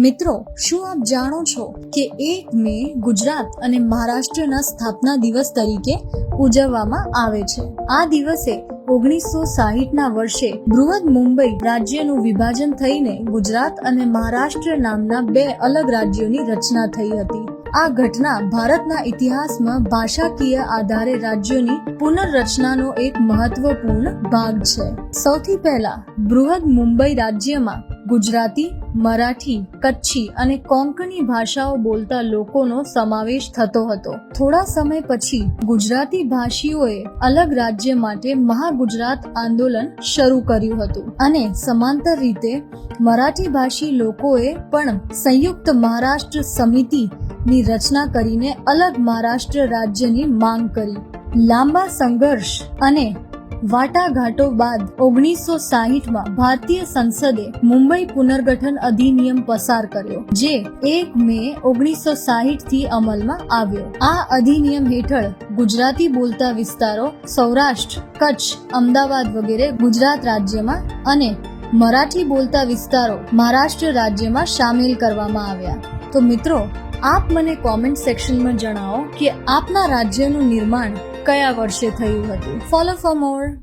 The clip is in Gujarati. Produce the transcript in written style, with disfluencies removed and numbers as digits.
મિત્રો, શું આપ જાણો છો કે 1 મે ગુજરાત અને મહારાષ્ટ્રના સ્થાપના દિવસ તરીકે ઉજવવામાં આવે છે? આ દિવસે 1960ના વર્ષે બૃહદ મુંબઈ રાજ્યનું વિભાજન થઈને ગુજરાત અને મહારાષ્ટ્ર નામના 2 અલગ રાજ્યોની રચના થઈ હતી. આ ઘટના ભારતના ઇતિહાસમાં ભાષાકીય આધારે રાજ્યોની પુનર્રચનાનો એક મહત્વપૂર્ણ ભાગ છે. સૌથી પહેલા બૃહદ મુંબઈ રાજ્યમાં ગુજરાતી, મરાઠી, કચ્છી અને કોંકણી ભાષાઓ બોલતા લોકોનો સમાવેશ થતો હતો. થોડા સમય પછી ગુજરાતી ભાષીઓએ અલગ રાજ્ય માટે મહાગુજરાત આંદોલન શરૂ કર્યું હતું અને સમાંતર રીતે મરાઠી ભાષી લોકોએ પણ સંયુક્ત મહારાષ્ટ્ર સમિતિ ની રચના કરીને અલગ મહારાષ્ટ્ર રાજ્યની માંગ કરી. લાંબા સંઘર્ષ અને વાટાઘાટો બાદ 1960માં ભારતીય સંસદે મુંબઈ પુનર્ગઠન અધિનિયમ પસાર કર્યો, જે 1 મે 1960 થી અમલમાં આવ્યો. આ અધિનિયમ હેઠળ ગુજરાતી બોલતા વિસ્તારો સૌરાષ્ટ્ર, કચ્છ, અમદાવાદ વગેરે ગુજરાત રાજ્યમાં અને મરાઠી બોલતા વિસ્તારો મહારાષ્ટ્ર રાજ્યમાં સામેલ કરવામાં આવ્યા. તો મિત્રો, આપ મને કોમેન્ટ સેક્શનમાં જણાવો કે આપના રાજ્યનું નિર્માણ કયા વર્ષે થયું હતું. Follow for more.